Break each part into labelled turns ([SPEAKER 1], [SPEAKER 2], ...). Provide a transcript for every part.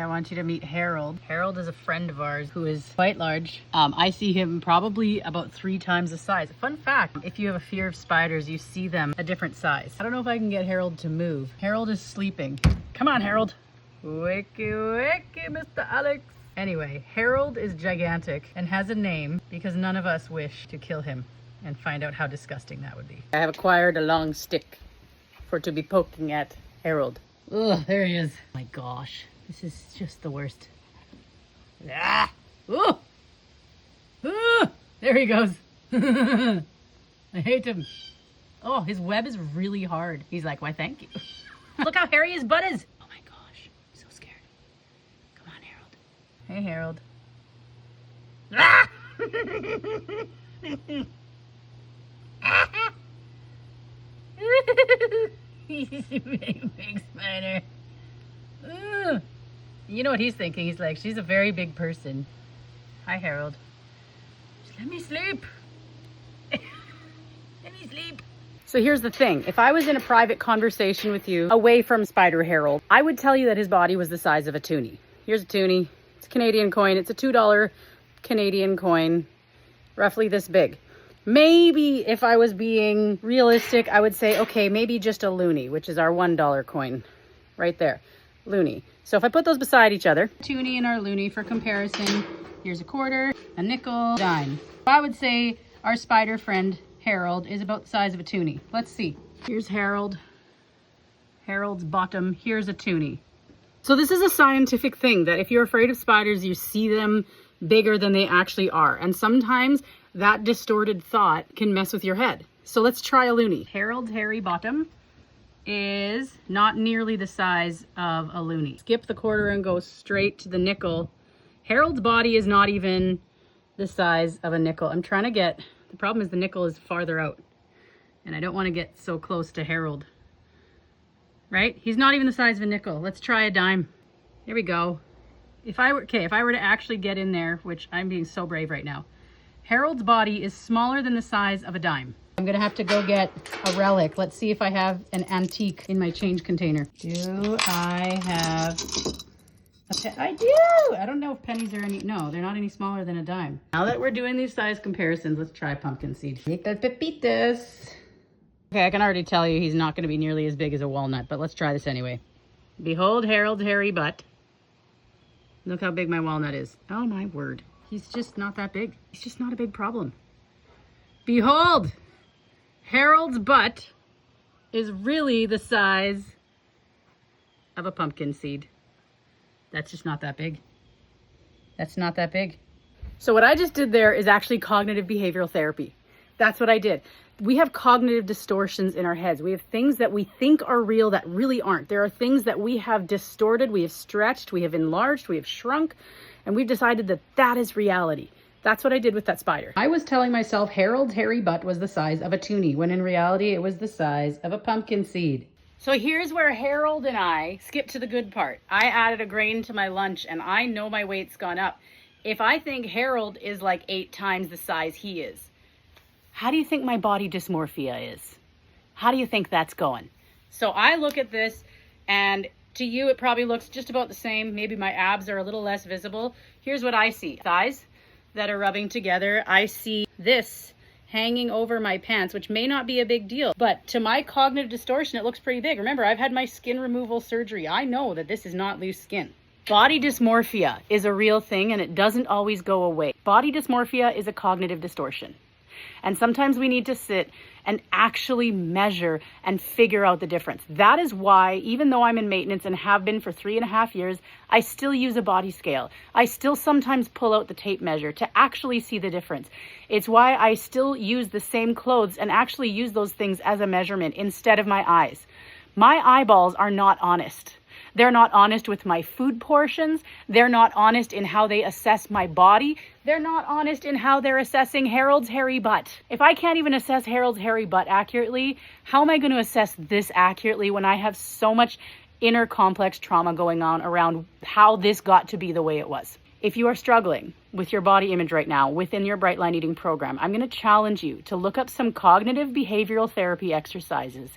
[SPEAKER 1] I want you to meet Harold. Harold is a friend of ours who is quite large. I see him probably about 3 times the size. Fun fact, if you have a fear of spiders, you see them a different size. I don't know if I can get Harold to move. Harold is sleeping. Come on, Harold. Wakey, wakey, Mr. Alex. Anyway, Harold is gigantic and has a name because none of us wish to kill him and find out how disgusting that would be. I have acquired a long stick to be poking at Harold. Ugh, there he is. Oh my gosh. This is just the worst. Ah! Ooh! Ooh! There he goes. I hate him. Oh, his web is really hard. He's like, why, thank you. Look how hairy his butt is. Oh my gosh. I'm so scared. Come on, Harold. Hey, Harold. Ah! He's a big spider. Ooh. You know what he's thinking? He's like, she's a very big person. Hi, Harold. Just let me sleep. Let me sleep. So here's the thing. If I was in a private conversation with you away from Spider Harold, I would tell you that his body was the size of a toonie. Here's a toonie. It's a Canadian coin. It's a $2 Canadian coin, roughly this big. Maybe if I was being realistic, I would say, okay, maybe just a loonie, which is our $1 coin right there. Loonie. So if I put those beside each other, toonie and our loonie for comparison, here's a quarter, a nickel, dime. I would say our spider friend Harold is about the size of a toonie. Let's see. Here's Harold. Harold's bottom. Here's a toonie. So this is a scientific thing that if you're afraid of spiders, you see them bigger than they actually are. And sometimes that distorted thought can mess with your head. So let's try a loonie. Harold's hairy bottom is not nearly the size of a loonie. Skip the quarter and go straight to the nickel. Harold's body is not even the size of a nickel. I'm trying to get, the problem is the nickel is farther out and I don't want to get so close to Harold. Right? He's not even the size of a nickel. Let's try a dime. Here we go. If I were to actually get in there, which I'm being so brave right now, Harold's body is smaller than the size of a dime. I'm gonna have to go get a relic. Let's see if I have an antique in my change container. Do I have a pen? I do! I don't know if pennies are any, no, they're not any smaller than a dime. Now that we're doing these size comparisons, let's try pumpkin seed. Pepitas. Okay, I can already tell you he's not gonna be nearly as big as a walnut, but let's try this anyway. Behold Harold's hairy butt. Look how big my walnut is. Oh my word. He's just not that big. He's just not a big problem. Behold! Harold's butt is really the size of a pumpkin seed. That's just not that big. That's not that big. So what I just did there is actually cognitive behavioral therapy. That's what I did. We have cognitive distortions in our heads. We have things that we think are real that really aren't. There are things that we have distorted, we have stretched, we have enlarged, we have shrunk, and we've decided that that is reality. That's what I did with that spider. I was telling myself Harold's hairy butt was the size of a toonie, when in reality it was the size of a pumpkin seed. So here's where Harold and I skip to the good part. I added a grain to my lunch and I know my weight's gone up. If I think Harold is like 8 times the size he is, how do you think my body dysmorphia is? How do you think that's going? So I look at this and to you it probably looks just about the same. Maybe my abs are a little less visible. Here's what I see. Thighs that are rubbing together. I see this hanging over my pants, which may not be a big deal, but to my cognitive distortion, it looks pretty big. Remember, I've had my skin removal surgery. I know that this is not loose skin. Body dysmorphia is a real thing and it doesn't always go away. Body dysmorphia is a cognitive distortion. And sometimes we need to sit and actually measure and figure out the difference. That is why, even though I'm in maintenance and have been for 3.5 years, I still use a body scale. I still sometimes pull out the tape measure to actually see the difference. It's why I still use the same clothes and actually use those things as a measurement instead of my eyes. My eyeballs are not honest. They're not honest with my food portions. They're not honest in how they assess my body. They're not honest in how they're assessing Harold's hairy butt. If I can't even assess Harold's hairy butt accurately, how am I going to assess this accurately when I have so much inner complex trauma going on around how this got to be the way it was? If you are struggling with your body image right now within your Bright Line Eating program, I'm going to challenge you to look up some cognitive behavioral therapy exercises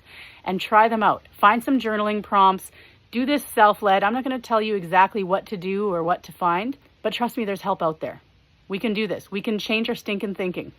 [SPEAKER 1] and try them out. Find some journaling prompts. Do this self-led. I'm not going to tell you exactly what to do or what to find, but trust me, there's help out there. We can do this. We can change our stinking thinking.